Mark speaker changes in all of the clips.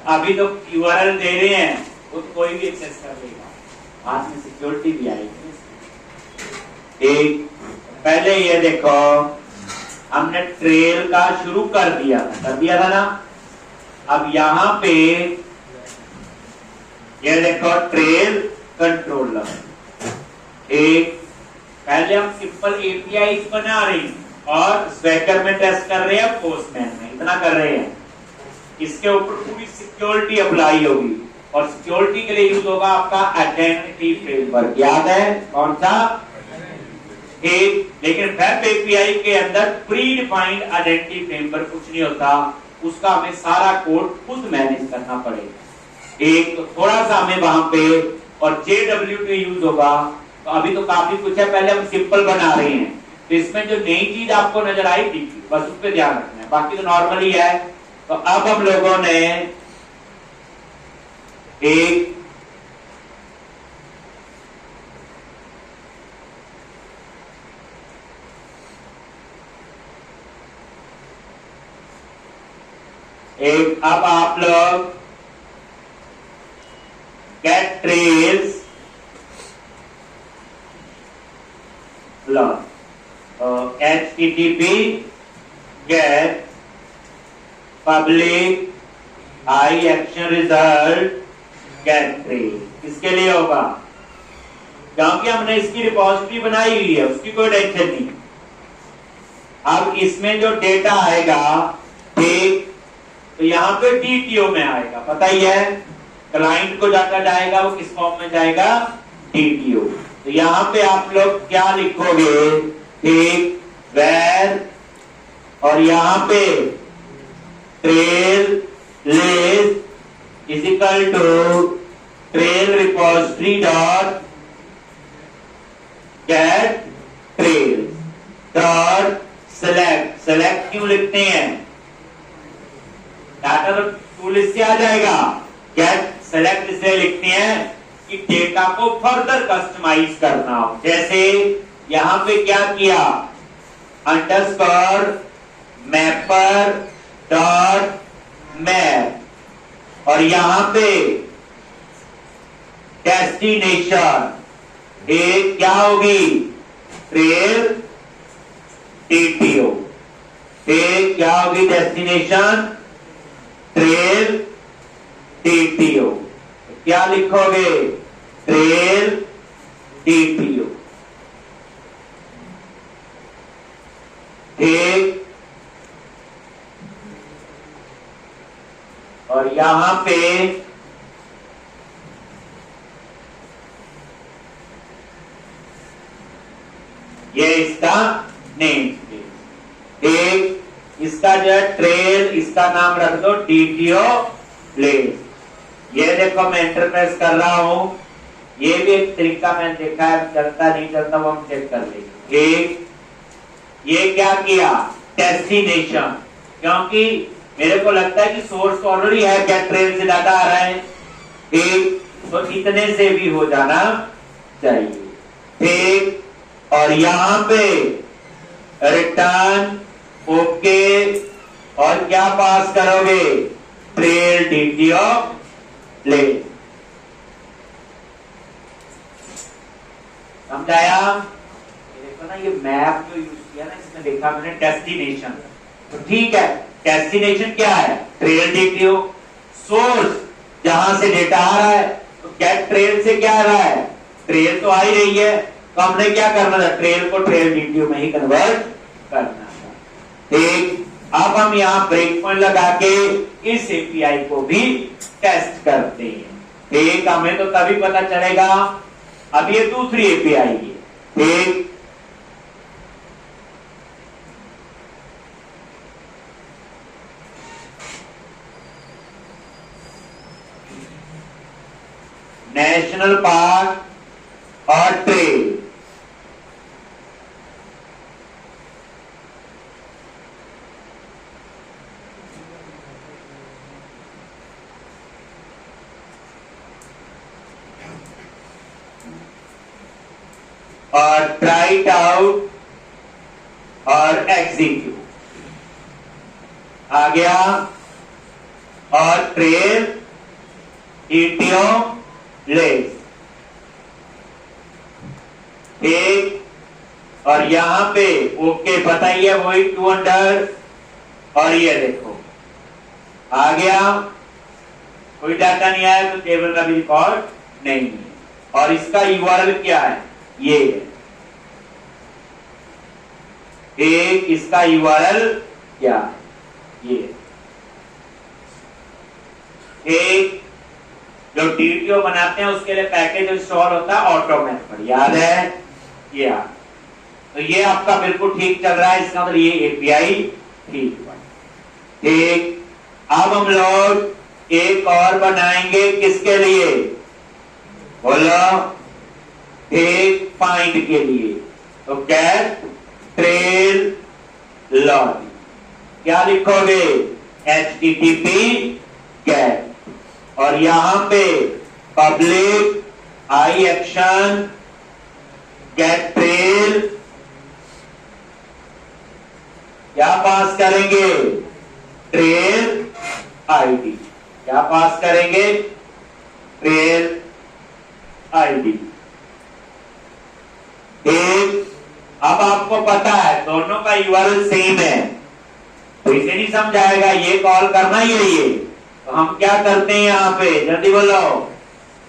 Speaker 1: अभी तो यूआरएल दे रहे हैं, वो तो कोई भी एक्सेस कर लेगा, हाथ में सिक्योरिटी भी आएगी। एक पहले ये देखो, हमने ट्रेल का शुरू कर दिया था ना। अब यहां पे ये देखो ट्रेल कंट्रोलर, एक पहले हम सिंपल एपीआई बना रहे हैं और स्वैगर में टेस्ट कर रहे हैं, पोस्टमैन में इतना कर रहे हैं। इसके ऊपर पूरी सिक्योरिटी अप्लाई होगी और सिक्योरिटी के लिए यूज होगा आपका आइडेंटिटी फ्रेमवर्क, याद है कौन सा? एक। लेकिन वेब एपीआई के अंदर प्री डिफाइंड आइडेंटिटी फ्रेमवर्क कुछ नहीं होता, उसका हमें सारा कोड खुद मैनेज करना पड़ेगा। एक तो थोड़ा सा हमें वहां पे और JWT यूज होगा। तो अभी तो काफी कुछ है, पहले हम सिंपल बना रहे हैं, तो इसमें जो नई चीज आपको नजर आई थी बस उस पर ध्यान रखना है, बाकी तो नॉर्मल ही है। तो अब हम लोगों ने एक अब आप लोग get trails HTTP get public high action result get trail, किसके लिए होगा? क्योंकि हमने इसकी रिपोजिटरी बनाई हुई है, उसकी कोई टेंशन नहीं। अब इसमें जो डेटा आएगा, ठीक, तो यहाँ पे DTO में आएगा, पता ही है क्लाइंट को जाकर जाएगा, वो किस फॉर्म में जाएगा? DTO। तो यहाँ पे आप लोग क्या लिखोगे? ठीक, where और यहाँ पे trail list is equal to trail repository dot get trail dot select. Select क्यों लिखते हैं? डाटा तो टूल इससे आ जाएगा, गेट सेलेक्ट इसलिए लिखते हैं कि डेटा को फर्दर कस्टमाइज करना हो। जैसे यहां पे क्या किया? अंडरस्कोर मैपर डॉट मैप और यहां पे डेस्टिनेशन एक क्या होगी? Trail DTO। एक क्या होगी? Destination trail DTO। क्या लिखोगे? Trail DTO। ठीक, और यहां पे ये इसका नेम स्पेस। एक इसका जो है ट्रेल, इसका नाम रख दो DTO प्लेस। ये देखो मैं एंटर प्रेस कर रहा हूं, ये भी एक तरीका मैंने देखा है, चलता नहीं चलता वो हम चेक कर लेंगे। एक ये क्या किया? डेस्टिनेशन, क्योंकि मेरे को लगता है कि सोर्स ऑलरेडी है, गेट ट्रेल से डाटा आ रहा है, ठीक, तो इतने से भी हो जाना चाहिए। ठीक, और यहां पे रिटर्न ओके और क्या पास करोगे? Trail DTO place. समझाया? देखो ना, ये मैप जो यूज किया ना, इसमें देखा मैंने डेस्टिनेशन, तो ठीक है, डेस्टिनेशन क्या है? Trail DTO। सोर्स जहां से डेटा आ रहा है, तो गेट ट्रेल से क्या आ रहा है? ट्रेल तो आ ही रही है, तो हमने क्या करना था? ट्रेल को ट्रेल DTO में ही कन्वर्ट करना था। ठीक, अब हम यहाँ ब्रेक पॉइंट लगा के इस एपीआई को भी टेस्ट करते हैं। ठीक, हमें तो तभी पता चलेगा। अब ये दूसरी एपीआई है, ठीक, नेशनल पार्क और ट्रेल। और ट्राई इट आउट और एग्जीक्यूट आ गया। और ट्रेल टीटीओ लेस, ठीक। और यहां पे ओके बताइए वही 200, और ये देखो आ गया, कोई डाटा नहीं आया तो टेबल का भी रिकॉर्ड नहीं है। और इसका यूआरएल क्या है, ये है, एक इसका यूआरएल क्या है, ये एक जो टीटीओ बनाते हैं उसके लिए पैकेज इंस्टॉल होता है ऑटोमेट पर, याद है ये तो ये आपका बिल्कुल ठीक चल रहा है, इसका मतलब ये एपीआई ठीक है, ठीक। अब हम लोग एक और बनाएंगे, किसके लिए बोलो, एक फाइंड के लिए। तो गेट ट्रेल लॉग, क्या लिखोगे, http गेट, और यहां पे पब्लिक आई एक्शन गेट ट्रेल, क्या पास करेंगे, ट्रेल आईडी, क्या पास करेंगे, ट्रेल आईडी, ठीक। अब आपको पता है दोनों का यूआरएल सेम है, तो इसे नहीं समझाएगा, ये कॉल करना ही है ये। तो हम क्या करते हैं यहां पे, जल्दी बोलो,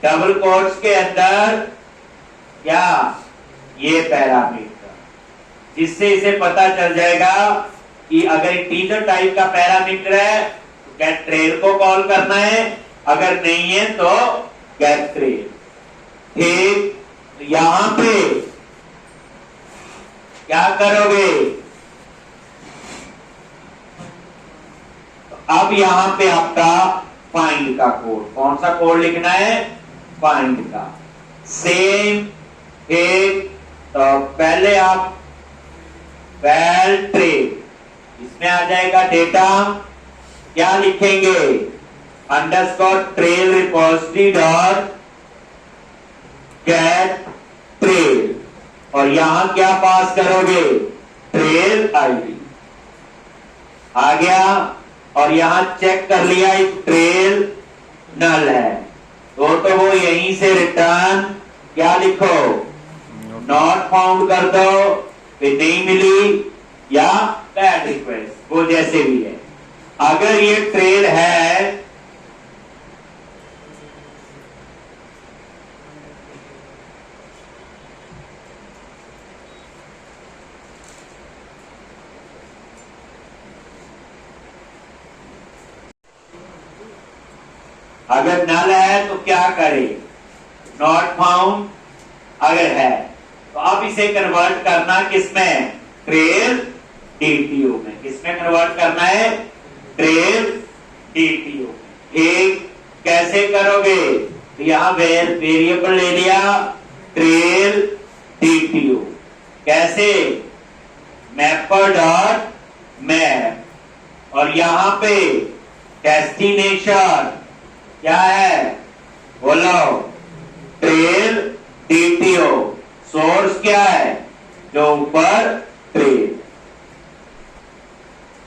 Speaker 1: डबल कोट्स के अंदर क्या, ये पैरामीटर, जिससे इसे पता चल जाएगा कि अगर इंटीजर टाइप का पैरामीटर है तो गेट ट्रेल को कॉल करना है, अगर नहीं है तो गेट ट्रेल, ठीक। तो यहां पे क्या करोगे, तो अब यहां पे आपका फाइंड का कोड, कौन सा कोड लिखना है, फाइंड का, सेम एक। तो पहले आप वैल ट्रेल, इसमें आ जाएगा डेटा, क्या लिखेंगे, underscore trail repository dot get trail, और यहां क्या पास करोगे, ट्रेल आईडी, आ गया। और यहां चेक कर लिया एक ट्रेल नल है, तो वो यहीं से रिटर्न क्या लिखो, नॉट फाउंड कर दो, फिर नहीं मिली या बैड रिक्वेस्ट, वो जैसे भी है। अगर ये ट्रेल है अगर नल है तो क्या करे, नॉट फाउंड, अगर है तो अब इसे कन्वर्ट करना किसमें, ट्रेल डीटीओ में, किसमें कन्वर्ट करना है, ट्रेल डीटीओ, ठीक। कैसे करोगे, तो यहां वेरिएबल ले लिया ट्रेल डीटीओ, कैसे, मैपर डॉट मैप, और यहां पे डेस्टिनेशन क्या है, बोलो, ट्रेल डीटीओ, सोर्स क्या है, जो ऊपर ट्रेल,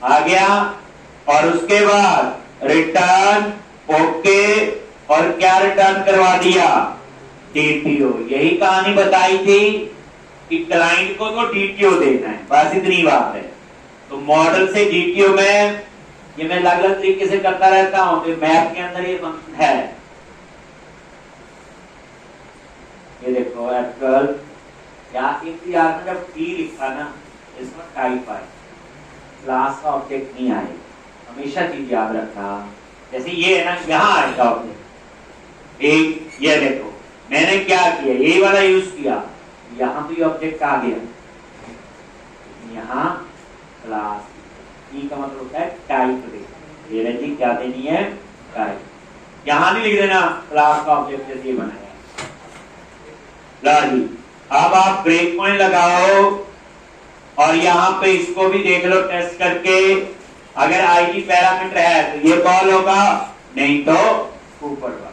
Speaker 1: आ गया। और उसके बाद रिटर्न ओके, और क्या रिटर्न करवा दिया, डीटीओ। यही कहानी बताई थी कि क्लाइंट को तो डीटीओ देना है, बस इतनी बात है। तो मॉडल से डीटीओ में ये मैं अलग अलग तरीके से करता रहता हूं, तो मैप के अंदर ये फंक्शन है, ये देखो एप्पल, या इंतजार में जब टी लिखा ना, इसमें टाइप आए, क्लास का ऑब्जेक्ट नहीं आए, हमेशा चीज याद रखना। जैसे ये है ना, यहाँ आएगा ऑब्जेक्ट, एक ये देखो मैंने क्या किया, यही वाला यूज किया, यहाँ तो ये ऑब्जेक्ट आ गया, यहाँ क्लास, ई का मतलब होता है टाइप देना, ये जी क्या देनी है, टाइप, यहां भी लिख देना क्लास का ऑब्जेक्ट जैसे बनाया। लो जी, अब आप ब्रेक पॉइंट लगाओ, और यहां पे इसको भी देख लो टेस्ट करके, अगर आईडी पैरामीटर है तो ये कॉल होगा, नहीं तो ऊपर वाला।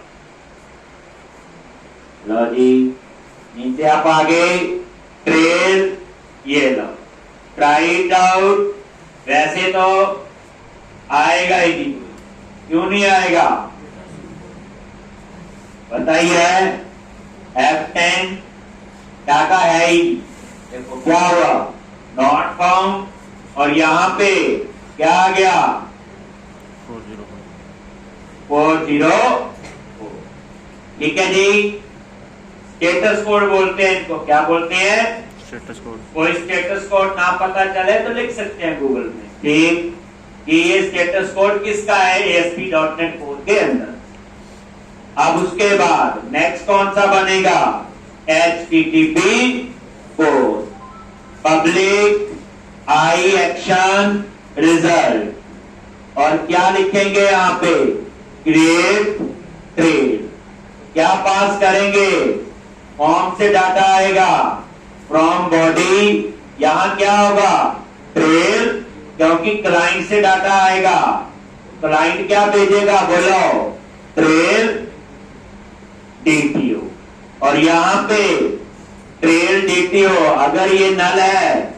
Speaker 1: लो जी, नीचे आप आगे ट्रेल, ये लो, ट्राई इट आउट, वैसे तो आएगा ही नहीं, क्यों नहीं आएगा बताइए। F10 क्या का है ही, देखो क्या हुआ, नॉट फाउंड, और यहां पे क्या आ गया 404। ठीक है जी। स्टेटस कोड बोलते हैं इनको, क्या बोलते हैं
Speaker 2: स्टेटस कोड।
Speaker 1: कोई स्टेटस कोड ना पता चले तो लिख सकते हैं गूगल में, ठीक कि ये स्टेटस कोड किसका है, ASP.NET कोड के अंदर। अब उसके बाद नेक्स्ट कौन सा बनेगा, HTTP कोड, पब्लिक आई एक्शन रिजल्ट, और क्या लिखेंगे यहां पे, क्रिएट ट्रेल। क्या पास करेंगे, फॉर्म से डाटा आएगा, फ्रॉम बॉडी, यहां क्या होगा ट्रेल, क्योंकि क्लाइंट से डाटा आएगा, क्लाइंट क्या भेजेगा बोलो, ट्रेल DTO, और यहां पे ट्रेल DTO अगर ये नल है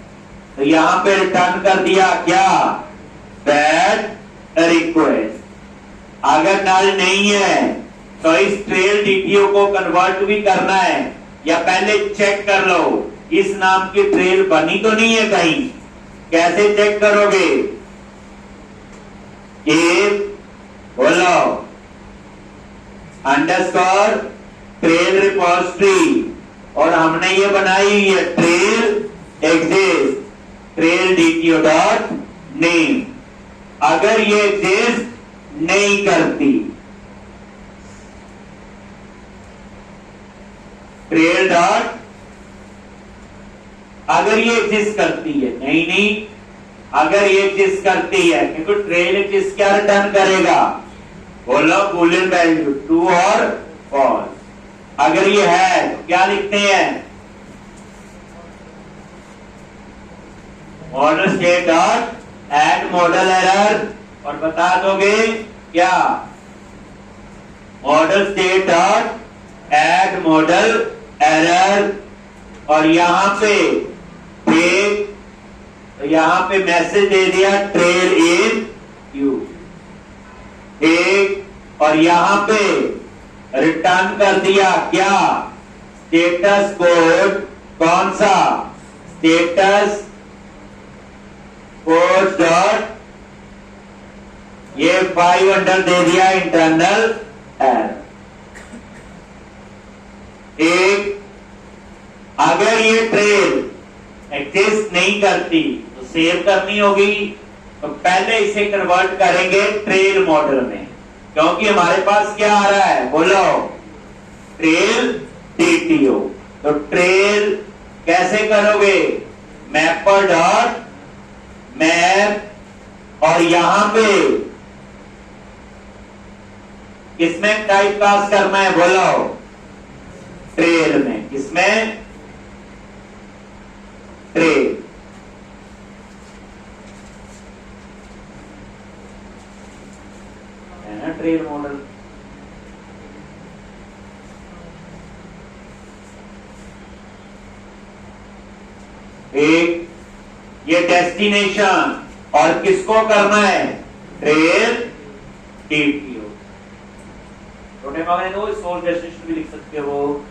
Speaker 1: तो यहां पे रिटर्न कर दिया क्या, बैड रिक्वेस्ट। अगर नल नहीं है तो इस ट्रेल DTO को कन्वर्ट भी करना है, या पहले चेक कर लो इस नाम की ट्रेल बनी तो नहीं है कहीं, कैसे चेक करोगे, बोलो अंडरस्कोर ट्रेल रिपोजिटरी, और हमने ये बनाई हुई है trail exist trail DTO dot name. अगर ये एग्जिस्ट नहीं करती, ट्रेल डॉट, अगर ये एग्जिस्ट करती है, नहीं, अगर ये एग्जिस्ट करती है, क्योंकि ट्रेल एग्जिस्ट क्या रिटर्न करेगा, बोलो बूलियन वैल्यू ट्रू और फॉल्स। अगर ये है तो क्या लिखते हैं, model state dot add model error, और बता दोगे क्या, model state dot add model error, और यहां पे एक, तो यहां पे मैसेज दे दिया ट्रेल इन यू एक, और यहां पे रिटर्न कर दिया क्या, स्टेटस कोड, कौन सा, स्टेटस कोड डॉट, ये 5 अंडर दे दिया इंटरनल एरर। एक, अगर ये ट्रेल एग्जिस्ट नहीं करती तो सेव करनी होगी, तो पहले इसे कन्वर्ट करेंगे ट्रेल मॉडल में, क्योंकि हमारे पास क्या आ रहा है बोलो, ट्रेल DTO। तो ट्रेल कैसे करोगे, मैपर डॉट मैप, और यहां पे किसमें टाइप पास करना है बोलो, ट्रेल में, किसमें, ट्रेल। है ना ट्रेल मॉडल। एक ये डेस्टिनेशन, और किसको करना है, ट्रेल DTO। छोटे मामले को सोर्स डेस्टिनेशन भी लिख सकते हो।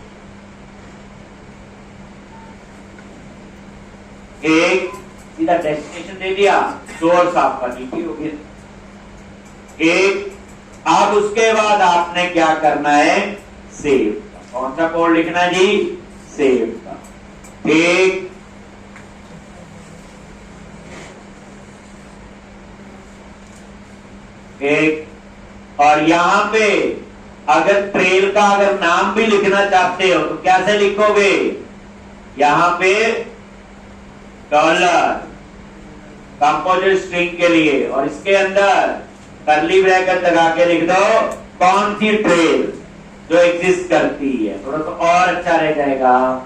Speaker 1: एक सीधा डेस्टिनेशन दे दिया, सोर्स आपका DTO हो गया। एक, अब उसके बाद आपने क्या करना है, सेव। कौन सा कोड लिखना है जी, सेव का। एक, और यहां पे अगर ट्रेल का अगर नाम भी लिखना चाहते हो तो कैसे लिखोगे, यहां पे डॉलर कंपोजिट स्ट्रिंग के लिए, और इसके अंदर कर्ली ब्रैकेट लगा के लिख दो कौन सी ट्रेल जो एग्जिस्ट करती है, थोड़ा तो और अच्छा रह जाएगा।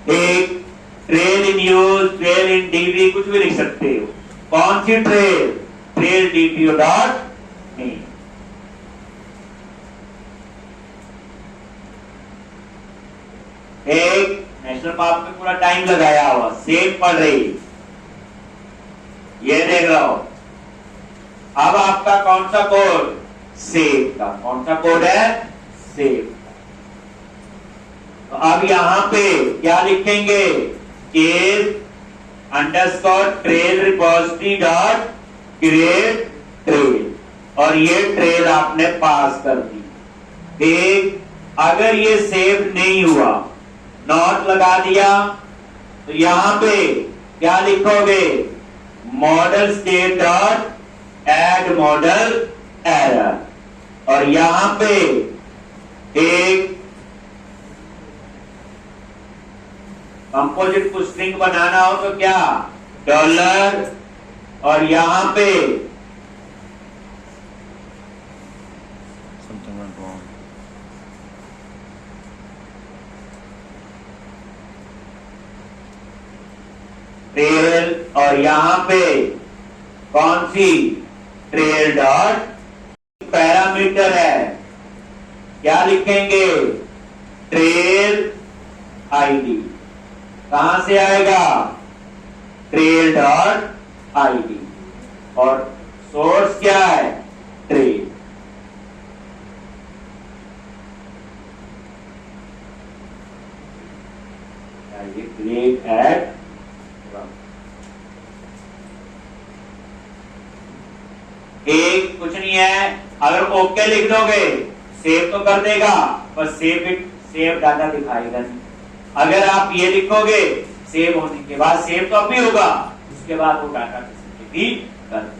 Speaker 1: एक, trail in use, trail in DB, कुछ भी लिख सकते हो। कौन सी trail, trail DTO dot name. एक नेशनल मार्क में पूरा टाइम लगाया हुआ, सेम पढ़ रही, ये देख रहा हो। अब आपका कौन सा कोड, सेव का। कौन सा कोड है? सेव। तो अब यहां पे क्या लिखेंगे? Case underscore trail repository dot create trail, और ये ट्रेल आपने पास कर दी। एक अगर ये सेव नहीं हुआ, नॉट लगा दिया, तो यहां पे क्या लिखोगे? Model state dot add model error, और यहां पे एक कंपोजिट को स्ट्रिंग बनाना हो तो क्या? डॉलर, और यहां पे
Speaker 2: something went wrong.
Speaker 1: ट्रेल, और यहां पे कौन सी? ट्रेल डॉट पैरामीटर है, क्या लिखेंगे? Trail ID. कहां से आएगा? ट्रेल डॉट आईडी, और सोर्स क्या है? ट्रेल। क्रिएट एड, एक कुछ नहीं है, अगर ओके लिख दोगे सेव तो कर देगा, पर सेव डाटा दिखाएगा नहीं। अगर आप ये लिखोगे सेव होने के बाद, सेव तो अब भी होगा, उसके बाद वो डाटा भी कर देगा।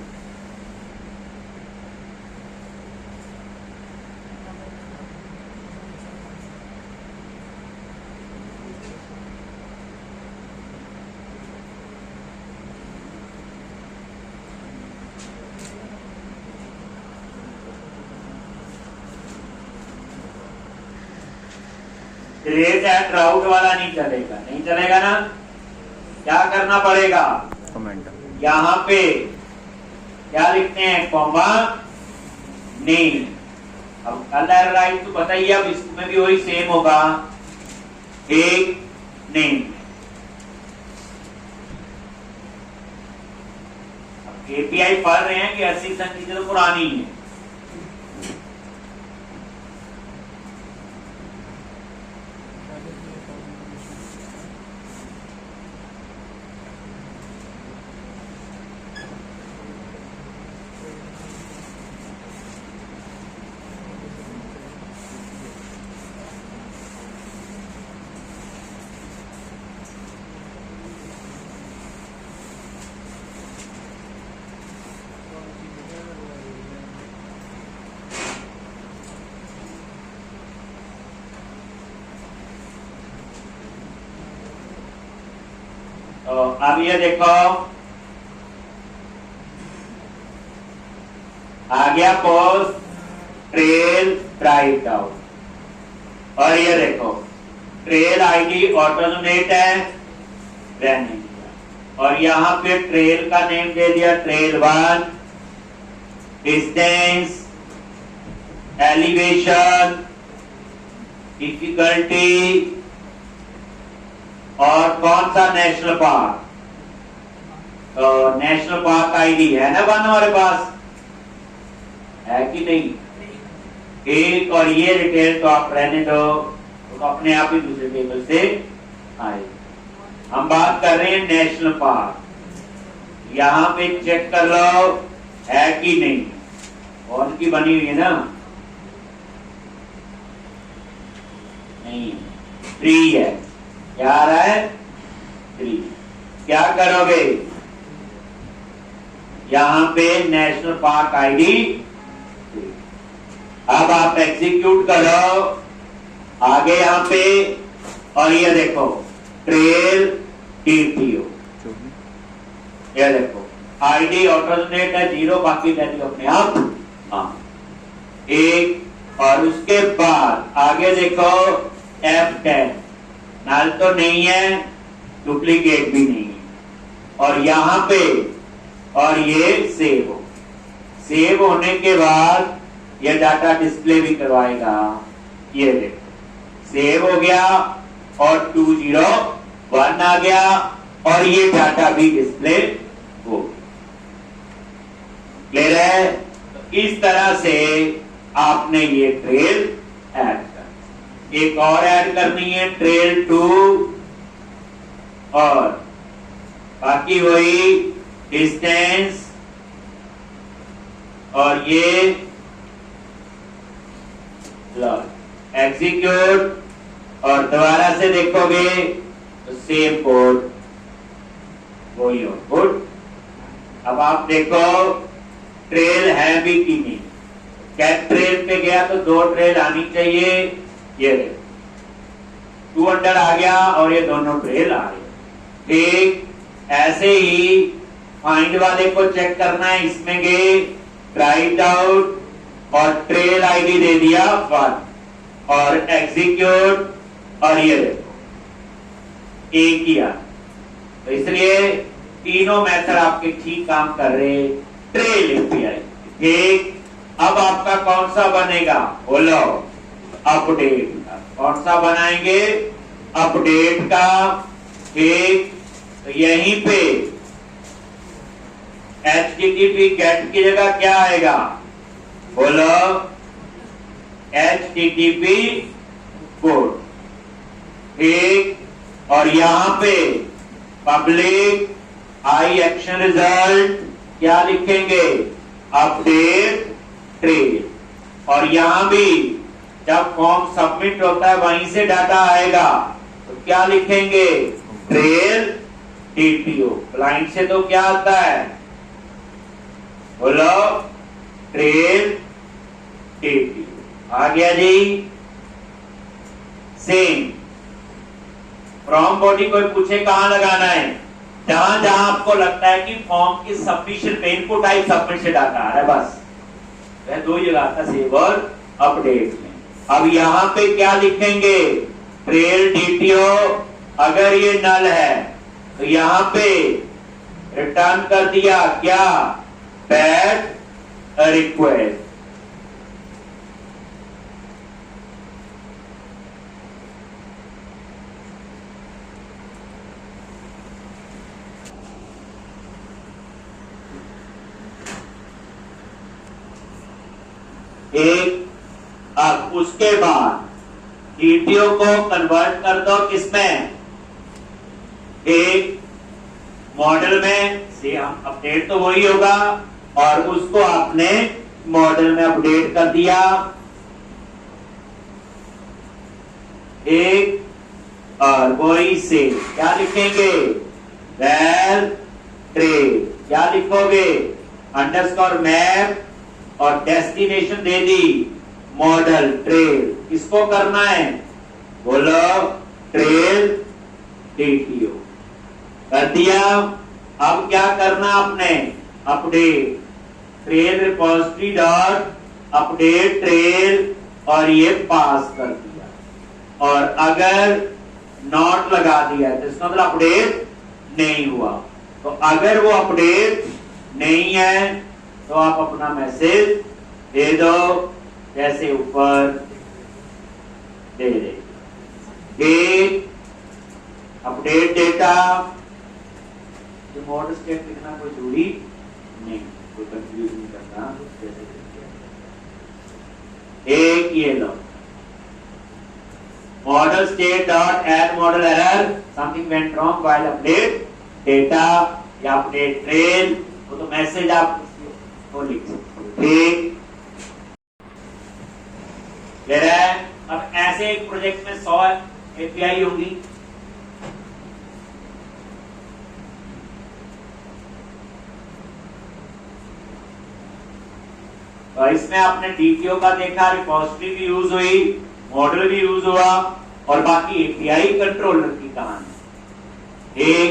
Speaker 1: क्रिएट एट राउट वाला नहीं चलेगा, नहीं चलेगा ना? क्या करना पड़ेगा?
Speaker 2: Comment.
Speaker 1: यहां पे क्या लिखते हैं? Comma name. अब कलर राइट तो बताइए, अब इसमें भी वही सेम होगा, एक नेम। अब एपीआई पढ़ रहे हैं कि 80% चीजें तो पुरानी है। तो अब ये देखो आ गया पोस्ट ट्रेल राइट आउट, और ये देखो ट्रेल आईडी ऑटोजनेट है, रहने दिया, और यहां पे ट्रेल का नेम दे दिया ट्रेल 1, डिस्टेंस, एलिवेशन, डिफिकल्टी, और कौन सा? National park. तो नेशनल पार्क आईडी है ना 1 हमारे पास, है कि नहीं? एक, और ये डिटेल तो आप रहने दो, तो अपने आप ही दूसरे टेबल से आए। हम बात कर रहे हैं नेशनल पार्क। यहां पे चेक कर लो है कि नहीं, कौन की बनी हुई है ना? नहीं, 3 है। क्या आ रहा है? 3। क्या करोगे? यहां पे नेशनल पार्क आईडी, अब आप एग्जीक्यूट करो आगे यहां पे, और ये देखो ट्रेल टीटीओ, ये देखो आईडी ऑटोजनेट है 0, बाकी वैल्यू अपने आप। हाँ, एक, और उसके बाद आगे देखो F10, नल तो नहीं है, डुप्लीकेट भी नहीं है, और यहां पे, और ये सेव हो, सेव होने के बाद ये डाटा डिस्प्ले भी करवाएगा। ये देखो सेव हो गया, और 201 आ गया, और ये डाटा भी डिस्प्ले हो। क्लियर है? तो इस तरह से आपने ये ट्रेल ऐड कर, एक और ऐड करनी है ट्रेल 2, और बाकी वही डिस्टेंस, और ये एग्जीक्यूट, और दोबारा से देखोगे तो सेम कोड वही आउटपुट। अब आप देखो ट्रेल है भी कि नहीं। गेट ट्रेल पे गया तो 2 ट्रेल आनी चाहिए, ये 200 आ गया और ये दोनों ट्रेल आ गए। ठीक ऐसे ही फाइंड वाले को चेक करना है, इसमें गए राइट आउट और ट्रेल आईडी दे दिया 1 और एग्जीक्यूट, और ये देखो एक ही आ। तो इसलिए तीनों मेथड आपके ठीक काम कर रहे ट्रेल एपीआई। ठीक, अब आपका कौन सा बनेगा बोलो? अपडेट का। कौन सा बनाएंगे? अपडेट का। ठीक, तो यहीं पे HTTP गेट की जगह क्या आएगा बोलो? HTTP port. ठीक, और यहां पे पब्लिक आई एक्शन रिजल्ट क्या लिखेंगे? Update trail. और यहां भी जब फॉर्म सबमिट होता है वहीं से डाटा आएगा तो क्या लिखेंगे? Trail DTO। क्लाइंट से तो क्या आता है बोलो? ट्रेल DTO आ गया जी। सेम फ्रॉम बॉडी कोई पूछे कहां लगाना है? जहां जहां आपको लगता है कि फॉर्म की सबमिशन पे इनपुट टाइप सबमिट से डाटा आ रहा है, बस वह 2 जगह आता सेव और अपडेट में। अब यहां पे क्या लिखेंगे? Trail DTO। अगर ये नल है तो यहां पे रिटर्न कर दिया क्या? Bad request. एक, अब उसके बाद DTO को कन्वर्ट कर दो किसमें? एक मॉडल में से हम अपडेट तो वही होगा और उसको आपने मॉडल में अपडेट कर दिया। एक और वही से क्या लिखेंगे? Val trail. क्या लिखोगे? अंडरस्कोर मैप और डेस्टिनेशन दे दी मॉडल ट्रेल। किसको करना है बोलो? ट्रेल DTO कर दिया। अब क्या करना आपने? Update trail repository dot update trail, और ये पास कर दिया। और अगर नॉट लगा दिया तो इसका मतलब अपडेट नहीं हुआ। तो अगर वो अपडेट नहीं है तो आप अपना मैसेज दे दो जैसे ऊपर दे दे। Update data. मॉडल स्टेट लिखना कोई जरूरी नहीं, कोई कंफ्यूज नहीं करना। एक ये लो model state dot add model error something went wrong while update data या अपडेट ट्रेल। वो तो मैसेज आप वो लिख सकते। ठीक है। अब ऐसे एक प्रोजेक्ट में 100 एपीआई होंगी। और इसमें आपने DTO का देखा, रिपोजिटरी भी यूज हुई, मॉडल भी यूज हुआ, और बाकी एपीआई कंट्रोलर की कहानी। एक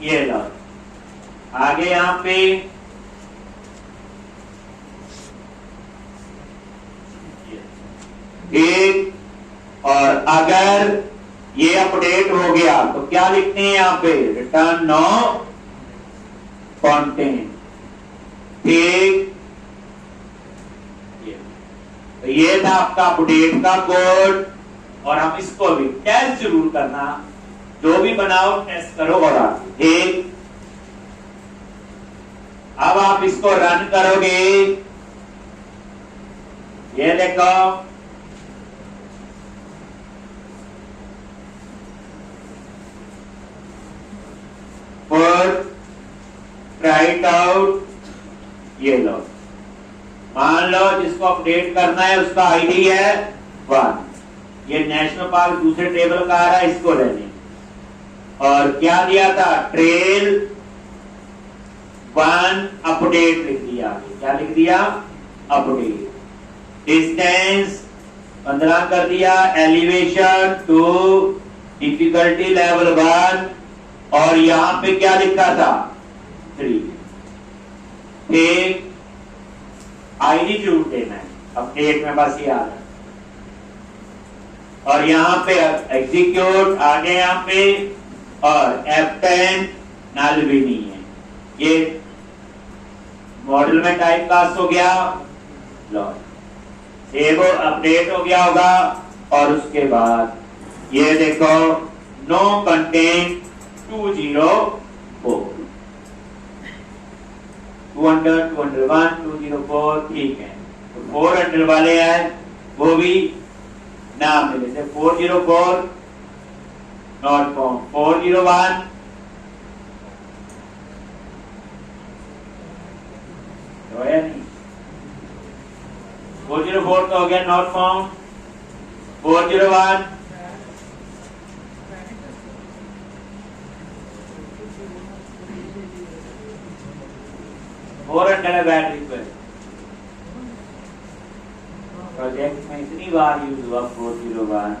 Speaker 1: ये लो आगे यहां पे एक, और अगर ये अपडेट हो गया तो क्या लिखते हैं यहां पे? Return no content. ठीक, तो ये था आपका अपडेट का कोड। और हम इसको भी टेस्ट जरूर करना, जो भी बनाओ टेस्ट करो। और ठीक, अब आप इसको रन करोगे ये देखो पुट राइट आउट, ये लो, मान लो जिसको अपडेट करना है उसका आईडी है 1, ये नेशनल पार्क दूसरे टेबल का आ रहा है, इसको लेने, और क्या दिया था, ट्रेल 1 अपडेट लिख दिया, क्या लिख दिया, अपडेट, डिस्टेंस 15 कर दिया, एलिवेशन 2, डिफिकल्टी लेवल 1, और यहां पे क्या लिखा था 3, ठीक, आईडी जरूर देना है, अपडेट में बस ये आ रहा है, और यहां पे एग्जीक्यूट आगे यहां पे, और F10 नल भी नहीं है, ये मॉडल में टाइप कास्ट हो गया, लो सेव अपडेट हो गया होगा, और उसके बाद ये देखो नो कंटेंट 204, 200, 201, 204, ठीक है, तो 400 वाले हैं वो भी ना मिले थे, 404 नॉट फाउंड, 401 तो है नहीं, 404 तो हो गया नॉट फाउंड, 401 400 बैटरी पर प्रोजेक्ट में इतनी बार यूज हुआ 401,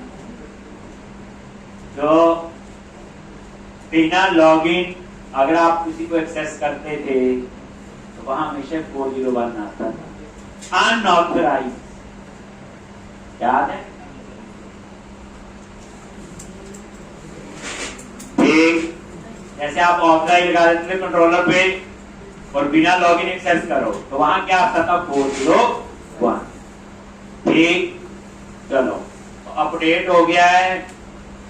Speaker 1: जो बिना लॉगिन अगर आप किसी को एक्सेस करते थे तो वहां हमेशा 401 आता था, अनऑथराइज, याद है, ठीक, जैसे आप ऑथराइज लगा देते थे कंट्रोलर पे और बिना लॉगिन एक्सेस करो तो वहां क्या आता था 401, ठीक, चलो तो अपडेट हो गया है,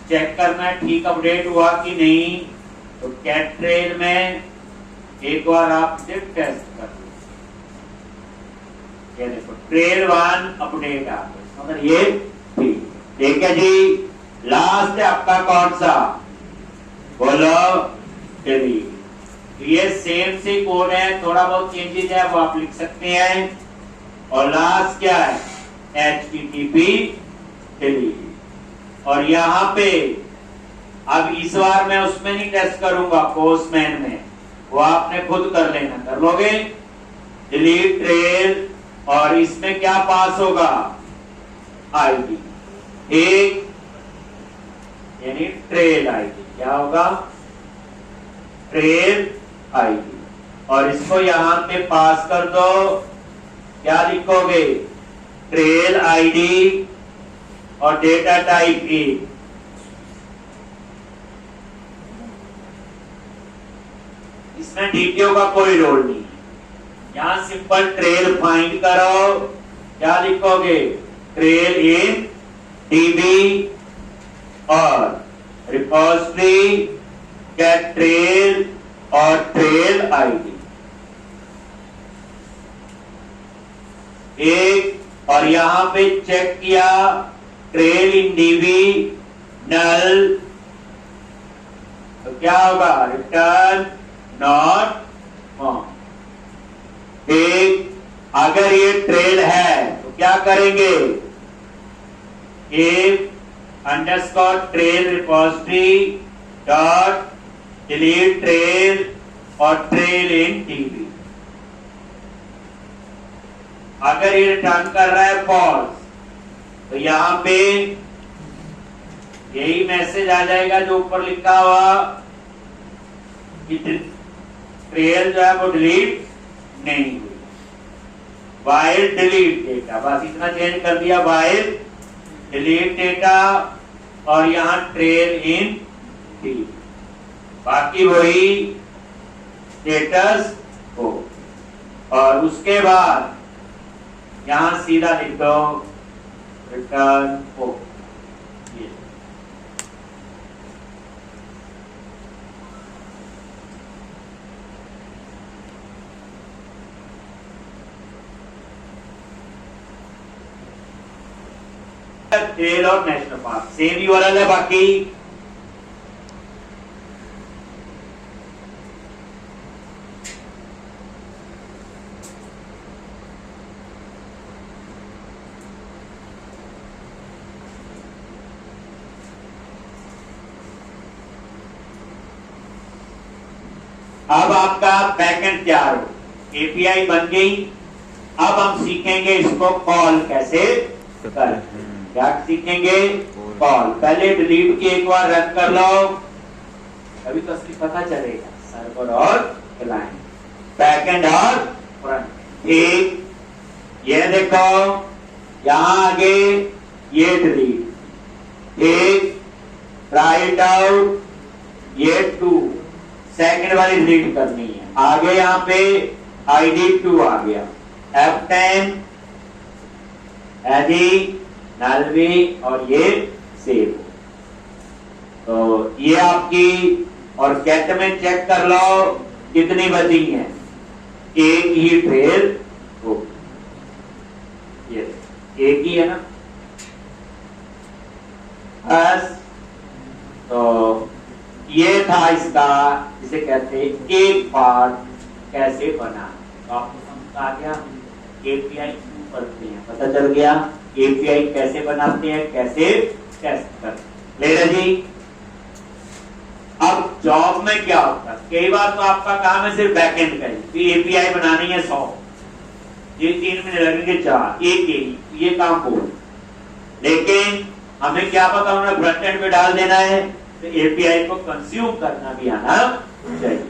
Speaker 1: चेक करना है ठीक अपडेट हुआ कि नहीं, तो कैट ट्रेल में एक बार आप सिर्फ टेस्ट कर लो, ये देखो ट्रेल 1 अपडेट आ गया, मतलब ये ठीक है जी, लास्ट है आपका कौन सा, बोलो, डिलीट, ये सेम से कोड है, थोड़ा बहुत चेंजेस है वो आप लिख सकते हैं, और लास्ट क्या है HTTP डिलीट, और यहां पे अब इस बार मैं उसमें नहीं टेस्ट करूंगा, पोस्टमैन में, वो आपने खुद कर लेना, कर लोगे, डिलीट ट्रेल, और इसमें क्या पास होगा आईडी, एक यानी ट्रेल आईडी, क्या होगा ट्रेल आईडी, और इसको यहां पे पास कर दो, क्या लिखोगे ट्रेल आईडी, और डेटा टाइप ए, इसमें डीटीओ का कोई रोल नहीं है, यहां सिंपल ट्रेल फाइंड करो, क्या लिखोगे ट्रेल इन डीबी, और रिपोजिटरी गेट ट्रेल, और ट्रेल आईडी एक, और यहां पे चेक किया ट्रेल इन डीबी नल, तो क्या होगा रिटर्न नॉट फाउंड, एक, अगर ये ट्रेल है तो क्या करेंगे, एक underscore trail repository dot delete trail, और ट्रेल इन टीबी, अगर ये रिटर्न कर रहा है फॉल्स तो यहां पे यही मैसेज आ जाएगा जो ऊपर लिखा हुआ कि ट्रेल जो है वो डिलीट नहीं हुई, वाइल डिलीट डेटा, बस इतना चेंज कर दिया, वाइल डिलीट डेटा, और यहां ट्रेल इन टीबी, बाकी वही स्टेटस हो, और उसके बाद यहां सीधा लिख दो रिटर्न हो, ट्रेल और नेशनल पार्क सेम यूआरएल है। बाकी अब आपका बैकएंड तैयार हो, एपीआई बन गई। अब हम सीखेंगे इसको कॉल कैसे कर, क्या सीखेंगे? कॉल। पहले डिलीट की एक बार रन कर लो, अभी तो असली पता चलेगा सर्वर और क्लाइंट, बैकएंड और फ्रंट। ठीक, ये देखो यहां आगे ये डिलीट, ठीक, राइट आउट, ये 2 सेकंड वाली डिलीट करनी है। आगे यहां पे ID 2 आ गया, F10 एडी नलवी और ये सेव। तो ये आपकी, और गेट में चेक कर लो कितनी बची है, एक ही ट्रेल हो, ये एक ही है ना बस। तो ये था इसका, जिसे कहते हैं एक पार्ट कैसे बना। तो आपको समझ आ गया एपीआई क्यों करते हैं, पता चल गया एपीआई कैसे बनाते हैं, कैसे टेस्ट करते हैं। ले जी, अब जॉब में क्या होता है, कई बार तो आपका काम है सिर्फ बैकएंड का ही, एपीआई बनानी है 100, ये 3 मिनट लगेंगे 4, एक ये काम हो। लेकिन हमें क्या पता, उन्हें फ्रंट एंड पे डाल देना है, तो एपीआई को कंज्यूम करना भी आना चाहिए।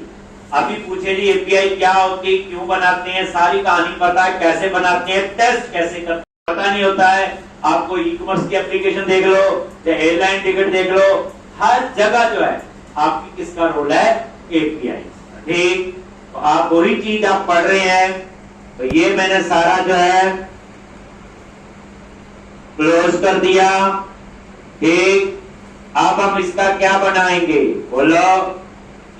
Speaker 1: अभी पूछे जी एपीआई क्या होती है, क्यों बनाते हैं, सारी कहानी पता है, कैसे बनाते हैं, टेस्ट कैसे करते हैं पता नहीं होता है। आपको ई कॉमर्स की एप्लीकेशन देख लो, या एयरलाइन टिकट देख लो, हर जगह जो है आपकी किसका रोल है, एपीआई। ठीक, तो आप वही चीज आप पढ़ रहे हैं। तो ये मैंने सारा जो है क्लोज कर दिया। ठीक, अब हम इसका क्या बनाएंगे, बोलो,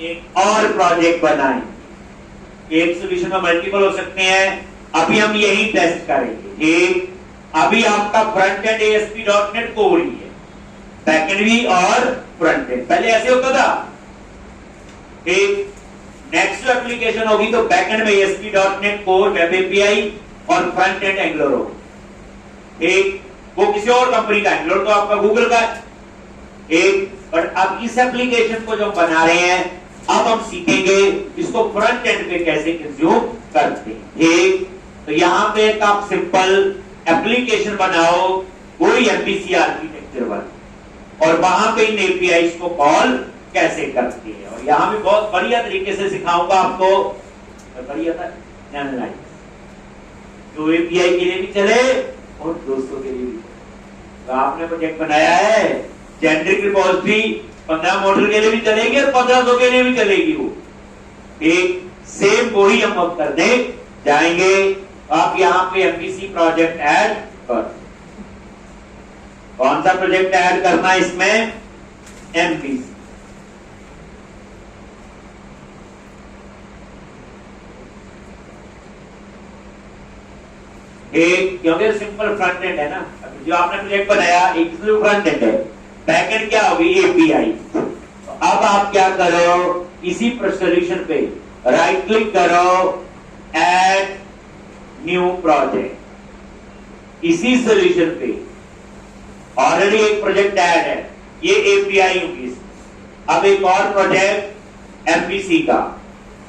Speaker 1: एक और प्रोजेक्ट बनाएंगे। एक सोल्यूशन में मल्टीपल हो सकते हैं, अभी हम यही टेस्ट करेंगे। ठीक, अभी आपका फ्रंट एंड ASP.NET कोर ही है, बैकएंड भी और फ्रंट एंड, पहले ऐसे होता था। ठीक, नेक्स्ट एप्लीकेशन होगी तो बैकएंड में ASP.NET कोर, वेब एपीआई और फ्रंट एंड एंगुलर होगा। ठीक, वो किसी और कंपनी का, एंगुलर तो आपका गूगल का है। एक, पर अब इस एप्लीकेशन को जो बना रहे हैं, अब हम सीखेंगे इसको फ्रंट एंड पे कैसे कंज्यूम करते हैं। ठीक, तो यहां पे एक आप सिंपल एप्लीकेशन बनाओ, कोई MVC आर्किटेक्चर वाला, और वहां पे इन एपीआईज को कॉल कैसे करते हैं। और यहां भी बहुत बढ़िया तरीके से सिखाऊंगा आपको, बढ़िया था एनालाइज, जो एपीआई के लिए भी चले और दोस्तों के लिए भी। तो आपने प्रोजेक्ट बनाया है जेनेरिक रिपोजिटरी, 15 मॉडल के लिए भी चलेगी और 1500 के लिए भी चलेगी वो। एक सेम वही हम अब करने जाएंगे। आप यहाँ पे MVC प्रोजेक्ट ऐड कर, कौन सा प्रोजेक्ट ऐड करना है इसमें, MVC। एक, क्योंकि सिंपल फ्रंट एंड है ना, जो आपने प्रोजेक्ट बनाया एक फ्रंट एंड है, बैकएंड क्या होगी, एपीआई। तो अब आप क्या करो, इसी सोल्यूशन पे राइट क्लिक करो, ऐड न्यू प्रोजेक्ट। इसी सोल्यूशन पे ऑलरेडी एक प्रोजेक्ट ऐड है, ये एपीआई होगी। अब एक और प्रोजेक्ट MVC का,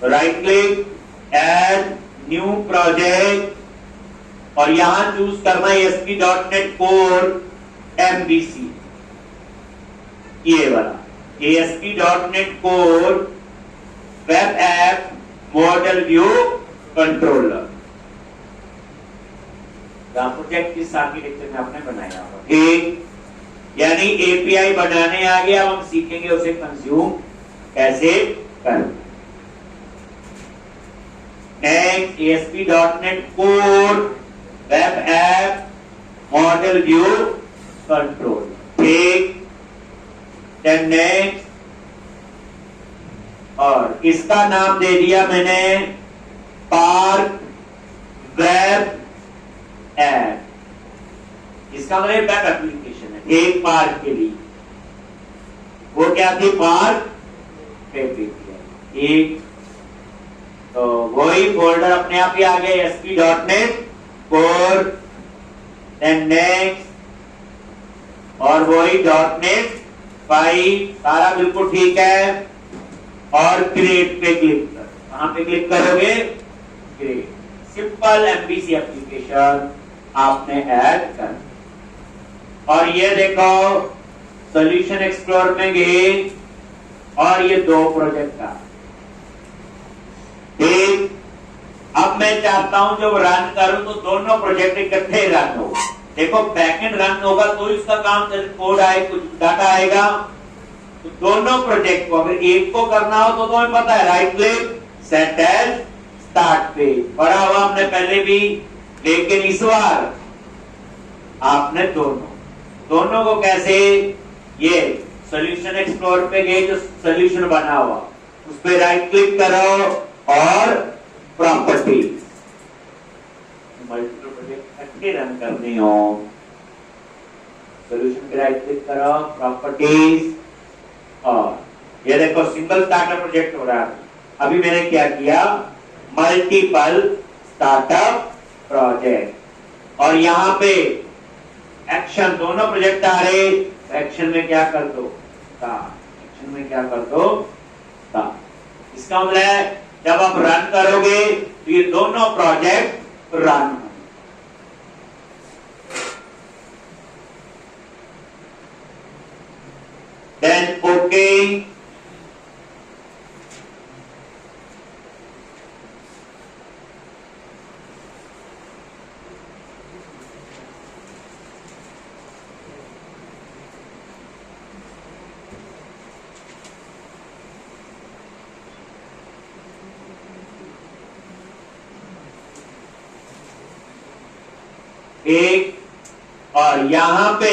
Speaker 1: right click, add new project, और यहां चूज करना है ASP.NET कोर MVC, ये वाला ASP.NEट core web app model view controller. Project किस आर्किटेक्चर में आपने बनाया होगा। ठीक, यानी एपीआई बनाने आ गया, हम सीखेंगे उसे कंज्यूम कैसे करना। नेक्स्ट ASP.NEट core web app model view control. ठीक, देन नेक्स्ट, और इसका नाम दे दिया मैंने पार्क वेब ऐप। इसका मतलब वेब एप्लीकेशन है एक पार्ट के लिए। वो क्या थी? Part web API. एक तो वही फोल्डर अपने आप ही आ गया ASP.NET कोर, देन नेक्स्ट और वही .NET 5 सारा बिल्कुल ठीक है। और क्रिएट पे क्लिक कर, कहां पे क्लिक करोगे? क्रिएट। सिंपल MVC एप्लीकेशन आपने ऐड कर। और ये देखो सॉल्यूशन एक्सप्लोर में गए और ये 2 प्रोजेक्ट का ठीक। अब मैं चाहता हूं जब रन करूं तो दोनों प्रोजेक्ट इकट्ठे रन हो। देखो बैकएंड रन होगा तो इसका काम कोड आए, कुछ डाटा आएगा। तो दोनों प्रोजेक्ट को अगर एक को करना हो तो तुम्हें पता है right click set as start page, पढ़ा हुआ हमने पहले भी। लेकिन इस बार आपने दोनों को कैसे? ये सॉल्यूशन एक्सप्लोर पे गए, जो सॉल्यूशन बना हुआ उस पे राइट क्लिक करो और प्रॉपर्टी, मल्टीपल प्रोजेक्ट इकट्ठे रन करनी हो, सॉल्यूशन पे राइट क्लिक करो, प्रॉपर्टीज, और ये देखो सिंगल स्टार्टअप प्रोजेक्ट हो रहा है। अभी मैंने क्या किया? Multiple startup project. और यहां पे एक्शन दोनों प्रोजेक्ट आ रहे, एक्शन में क्या कर दो? एक्शन में क्या कर दो? इसका मतलब है जब आप रन करोगे तो ये दोनों प्रोजेक्ट रन होंगे। देन ओके, एक। और यहां पे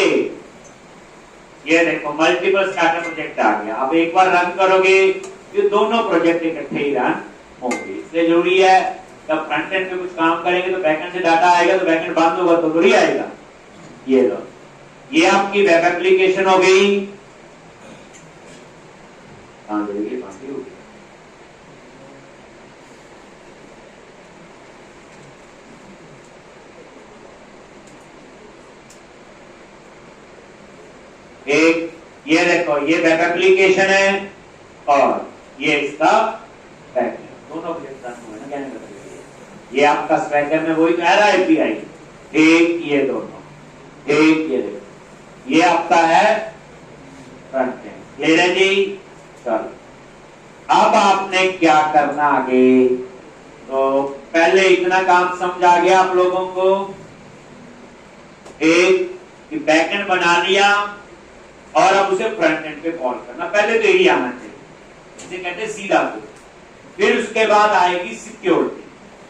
Speaker 1: ये देखो मल्टीपल स्टार्टअप प्रोजेक्ट आ गया। अब एक बार रन करोगे ये दोनों प्रोजेक्ट इकट्ठे ही रन होंगे। इसलिए जरूरी है जब फ्रंट एंड पे कुछ काम करेंगे तो बैकएंड से डाटा आएगा, तो बैकएंड बंद होगा तो थोड़ी आएगा। ये लो, ये आपकी वेब एप्लीकेशन हो गई। एक ये देखो ये वेब एप्लीकेशन है और ये इसका बैकएंड, दोनों प्रोजेक्ट रन हुए ना। क्या नहीं, ये आपका स्वैगर में वही कह रहा है एपीआई। एक ये दोनों, एक ये देखो ये आपका है फ्रंट एंड। क्लियर है जी? चलो अब आपने क्या करना आगे? तो पहले इतना काम समझ आ गया आप लोगों को। एक कि बैकएंड बना लिया और अब उसे फ्रंट एंड पे कॉल करना, पहले तो यही आना चाहिए, इसे कहते हैं सीधा कोड। फिर उसके बाद आएगी सिक्योरिटी,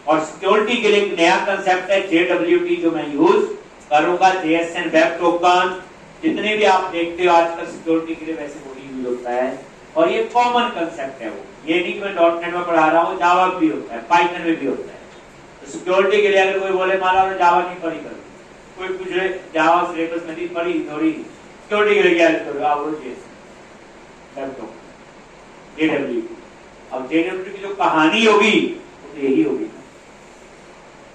Speaker 1: और सिक्योरिटी के लिए एक नया कंसेप्ट है JWT जो मैं यूज करूंगा, JSN वेब टोकन। जितने भी आप देखते हो आजकल सिक्योरिटी के लिए वैसे वही यूज होता है, और ये कॉमन कंसेप्ट है। वो ये नहीं कि मैं .NET में पढ़ा रहा हूँ, जावा भी होता है, पाइथन में भी होता है। तो सिक्योरिटी के लिए अगर कोई बोले माना जावा नहीं पढ़ी, कर कोई पूछे जावा सिलेबस में नहीं पढ़ी थोड़ी, सिक्योरिटी के लिए क्या करो आप? JWT। अब JWT की जो कहानी होगी वो तो यही होगी,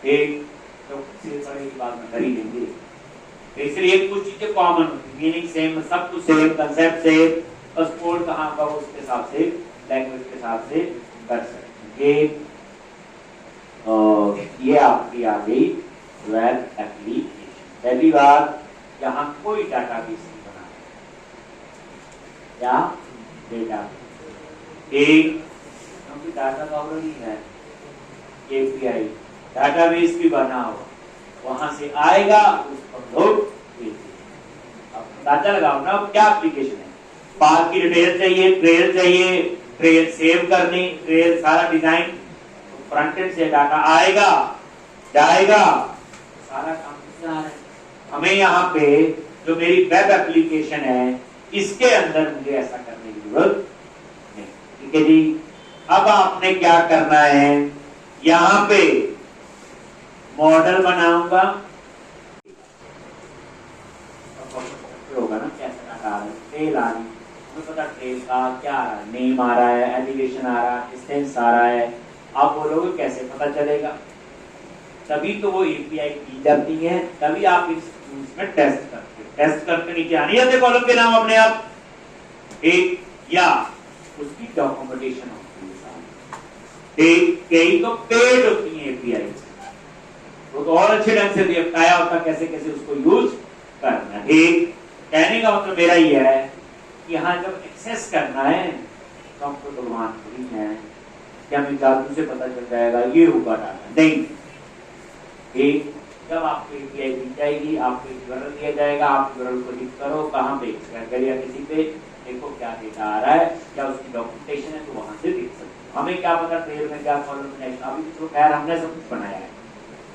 Speaker 1: एक तो की बात में कर ही लेंगे। इसलिए कुछ चीजें कॉमन होती, मीनिंग सेम, सब कुछ सेम, कंसेप्ट सेम, बस कोड कहाँ का उसके हिसाब से, लैंग्वेज के हिसाब से कर सकते हैं। ये आपकी आ गई वेब एप्लीकेशन। पहली बार यहाँ कोई डाटाबेस नहीं बना या डेटा, एक क्योंकि डाटा का ऑलरेडी है, एपीआई डाटाबेस भी बना हुआ, वहां से आएगा उसको लोड कीजिए। अब अंदाजा लगाओ ना क्या एप्लीकेशन है। पार्क की डिटेल चाहिए, ट्रेल सेव करनी, ट्रेल सारा डिजाइन, फ्रंट एंड से डाटा आएगा जाएगा, सारा काम कितना है। हमें यहाँ पे जो मेरी वेब एप्लीकेशन है इसके अंदर मुझे ऐसा करने की जरूरत नहीं। ठीक है जी। अब आपने क्या करना है, यहाँ पे मॉडल बनाऊंगा, पे होगा ना कैसे आ रहा है, ट्रेल आ रही है, हमें पता ट्रेल का क्या आ रहा है, नेम आ रहा है, एलिवेशन आ रहा है, डिस्टेंस आ रहा है, आप बोलोगे कैसे पता चलेगा? तभी तो वो एपीआई दी जाती है, तभी आप इसमें टेस्ट करके नीचे आनी आते कॉलम के नाम अपने आप एक या उसकी डॉक्यूमेंटेशन होती है। एक कई तो पेड होती है एपीआई, वो तो और अच्छे ढंग से बताया होता कैसे कैसे उसको यूज करना। ठीक, कहने का मतलब मेरा ये है कि यहाँ जब एक्सेस करना है तो हमको भगवान थोड़ी है कि हमें जादू से पता चल जाएगा ये होगा डाटा, नहीं। ठीक, जब आपको एपीआई दी जाएगी, आपको एक URL दिया जाएगा, आप URL को लिख करो, कहाँ पे या किसी पे देखो क्या डेटा आ रहा है, क्या उसकी डॉक्यूमेंटेशन है, तो वहां से देख सकते हो। हमें क्या पता ट्रेल में क्या कॉलम में, अभी तो खैर हमने सब कुछ बनाया है,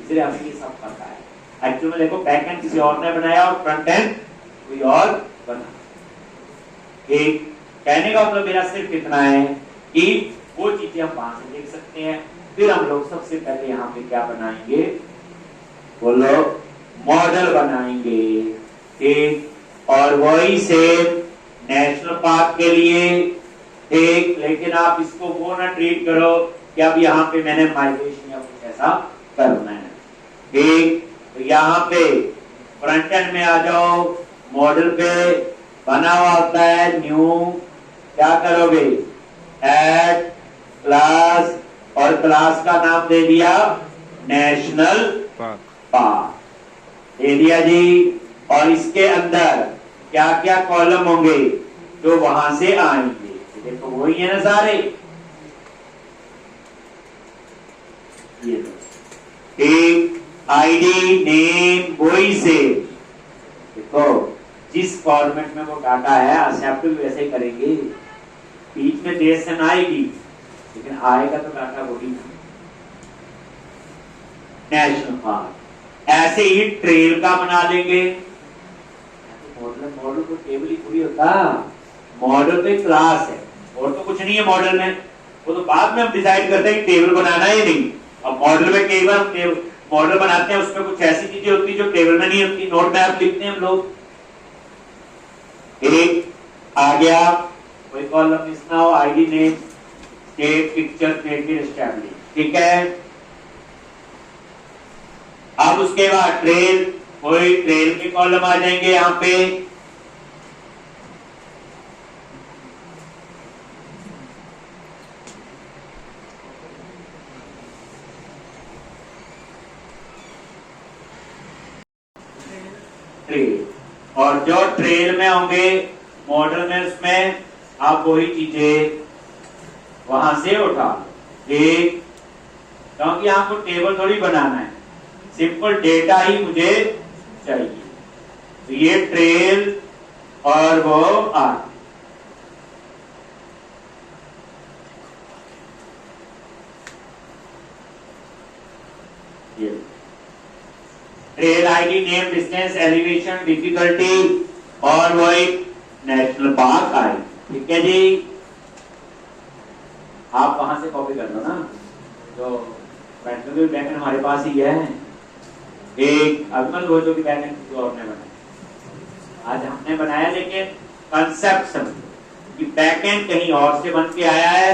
Speaker 1: इसलिए हमें ये सब पता है। एक्चुअली में देखो बैक एंड किसी और ने बनाया और फ्रंट एंड कोई और बना। एक कहने का मतलब मेरा सिर्फ इतना है कि वो चीजें हम वहां से देख सकते हैं। फिर हम लोग सबसे पहले यहाँ पे क्या बनाएंगे, बोलो मॉडल बनाएंगे। ठीक, और वही से नेशनल पार्क के लिए। ठीक, लेकिन आप इसको वो ना ट्रीट करो कि अब यहाँ पे मैंने माइग्रेशन या कुछ ऐसा करना है। ठीक, तो यहाँ पे फ्रंट एंड में आ जाओ, मॉडल पे बना हुआ होता है न्यू, क्या करोगे ऐड क्लास, और क्लास का नाम दे दिया नेशनल पार्क दे दिया जी। और इसके अंदर क्या क्या कॉलम होंगे जो वहां से आएंगे, देखो वही है ना सारे, ये एक आईडी नेम वही से। देखो जिस फॉर्मेट में वो डाटा है एक्सेप्ट भी वैसे ही करेंगे, बीच में देशन आएगी लेकिन आएगा तो डाटा वही नेशनल पार्क। ऐसे ही ट्रेल का बना लेंगे, मॉडल तो टेबल ही पूरी होता, मॉडल तो क्लास है और तो कुछ नहीं है मॉडल में, वो तो बाद में हम डिसाइड करते हैं कि टेबल बनाना है नहीं। अब मॉडल में कई बार मॉडल बनाते हैं उसमें कुछ ऐसी चीजें होती जो टेबल में नहीं होती, नोट मैप लिखते हैं हम लोग। एक आ गया कोई कॉलम इसना हो, ID name state picture date establish, ठीक है। अब उसके बाद ट्रेल, कोई ट्रेल के कॉलम आ जाएंगे यहाँ पे, ट्रेल, और जो ट्रेल में होंगे मॉडल में उसमें आप वही चीजें वहां से उठा, ठीक, क्योंकि आपको टेबल थोड़ी बनाना है, सिंपल डेटा ही मुझे चाहिए। तो ये ट्रेल और वो आर, ये trail ID name distance elevation difficulty और वो एक नेशनल पार्क आई, ठीक है जी। आप वहां से कॉपी कर लो ना, जो बैकएंड हमारे पास ही है, एक अगमल रोजो की बैकएंड किसी और ने बनाया, आज हमने बनाया, लेकिन कंसेप्ट समझो कि बैकएंड कहीं और से बन के आया है।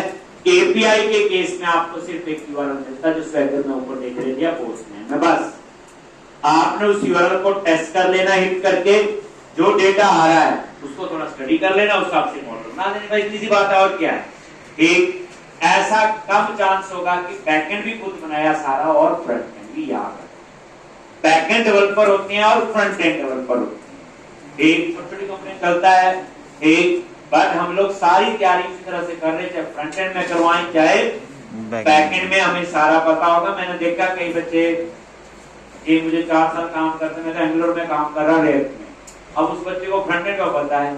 Speaker 1: एपीआई के केस में आपको सिर्फ एक यूआरएल मिलता है जो स्वेगर में ऊपर देख रहे थे पोस्टमैन में, बस आपने उस यूआरएल को टेस्ट कर लेना, हिट करके जो डेटा आ रहा है उसको थोड़ा स्टडी कर लेना, उस हिसाब से मॉडल बना देना, भाई इतनी सी बात है और क्या है। ठीक, ऐसा कम चांस होगा कि बैकएंड भी खुद बनाया सारा और फ्रंट एंड भी याद है, बैकएंड डेवलपर होते हैं और फ्रंट एंड डेवलपर होते हैं, एक छोटी छोटी कंपनी चलता है, एक बट हम लोग सारी तैयारी इसी तरह से कर रहे हैं, चाहे फ्रंट एंड में करवाएं चाहे बैकएंड में, हमें सारा पता होगा। मैंने देखा कई बच्चे, ये मुझे 4 साल काम करते, मैं एंगुलर में काम कर रहा रिएक्ट में, अब उस बच्चे को फ्रंट एंड का पता है,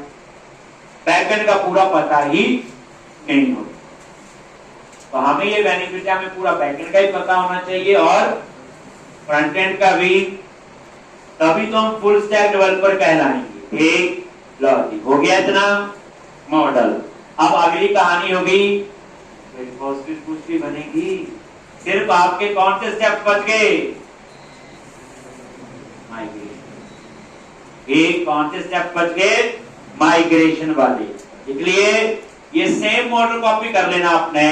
Speaker 1: बैकएंड का पूरा पता ही नहीं होता। तो हमें ये बेनिफिट है, हमें पूरा बैकएंड का ही पता होना चाहिए और फ्रंट एंड का भी, तभी तो हम फुल स्टैक डेवलपर कहलाएंगे। एक लॉजिक हो गया इतना, मॉडल। अब अगली कहानी होगी कुछ भी बनेगी, सिर्फ आपके कौन से स्टेप बच गए, माइग्रेशन। ये कौन से स्टेप बच गए? माइग्रेशन वाले। इसलिए ये सेम मॉडल कॉपी कर लेना आपने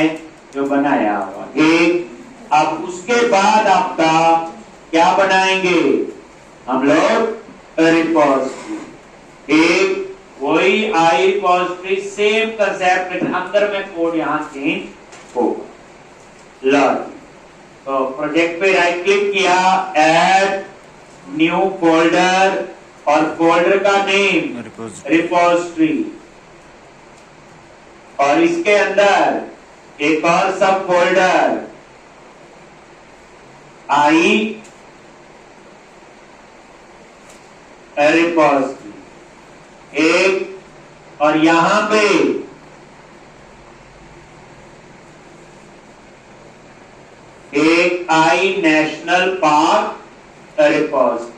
Speaker 1: जो बनाया हुआ। ठीक, अब उसके बाद आपका क्या बनाएंगे हम लोग? रिपोजिटरी। एक वही आई रिपोजिटरी, सेम कंसेप्ट, लेकिन अंदर में कोड यहां चेंज होगा। लर्न, तो प्रोजेक्ट पे राइट क्लिक किया, ऐड न्यू फोल्डर, और फोल्डर का नेम रिपोजिटरी, और इसके अंदर एक और सब फोल्डर आई रिपोजिटरी एक, और यहां पे एक आई नेशनल पार्क रिपोजिटरी,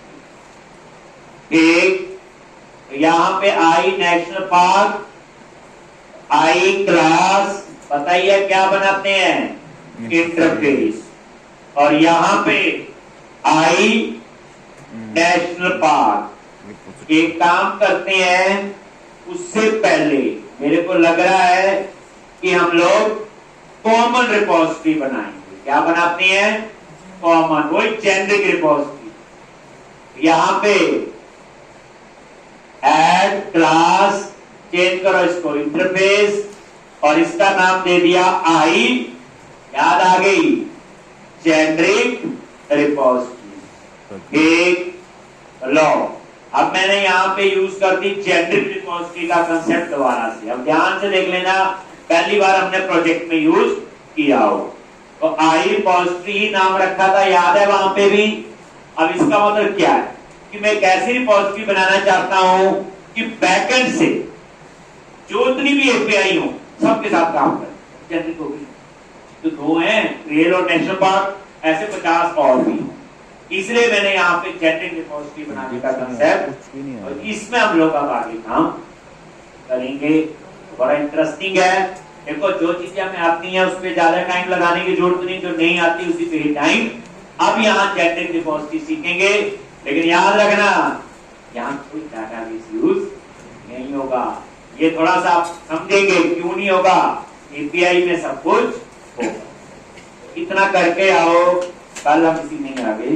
Speaker 1: एक यहां पे आई नेशनल पार्क, आई क्लास, बताइए क्या बनाते हैं? इंटरफेस, और यहां पे आई नेशनल पार्क। एक काम करते हैं, उससे पहले मेरे को लग रहा है कि हम लोग कॉमन रिपोजिटरी बनाएंगे। क्या बनाते हैं? कॉमन, वही जेनरिक रिपोजिटरी। यहां पे ऐड क्लास, चेंज करो इसको इंटरफेस, और इसका नाम दे दिया आई, याद आ गई, जेनरिक रिपोजिटरी। एक लो, अब मैंने यहां पे यूज कर दी जेनरिक रिपोजिटरी का कंसेप्ट दोबारा से। अब ध्यान से देख लेना, पहली बार हमने प्रोजेक्ट में यूज किया हो, तो आई रिपोजिटरी ही नाम रखा था, याद है वहां पे भी। अब इसका मतलब क्या है कि मैं एक ऐसी रिपोजिटरी बनाना चाहता हूं कि बैकएंड से जो उतनी भी एपीआई हो सबके साथ काम करे। जेनरिक होगी तो दो हैं, रेल और नेशनल पार्क, ऐसे 50 और भी। इसलिए मैंने यहाँ पे जेनरिक रिपोजिटरी बनाने का कंसेप्ट, और इसमें हम लोग अब आगे काम करेंगे। बड़ा इंटरेस्टिंग है। देखो, जो चीजें हमें आती हैं उस पर ज्यादा टाइम लगाने की जरूरत नहीं, जो नहीं आती उसी पे ही टाइम। अब यहाँ जेनरिक रिपोजिटरी सीखेंगे, लेकिन याद रखना यहाँ कोई डाटाबेस यूज नहीं होगा। ये थोड़ा सा आप समझेंगे क्यों नहीं होगा, एपीआई में सब कुछ होगा। इतना करके आओ, कल हम इसी में आगे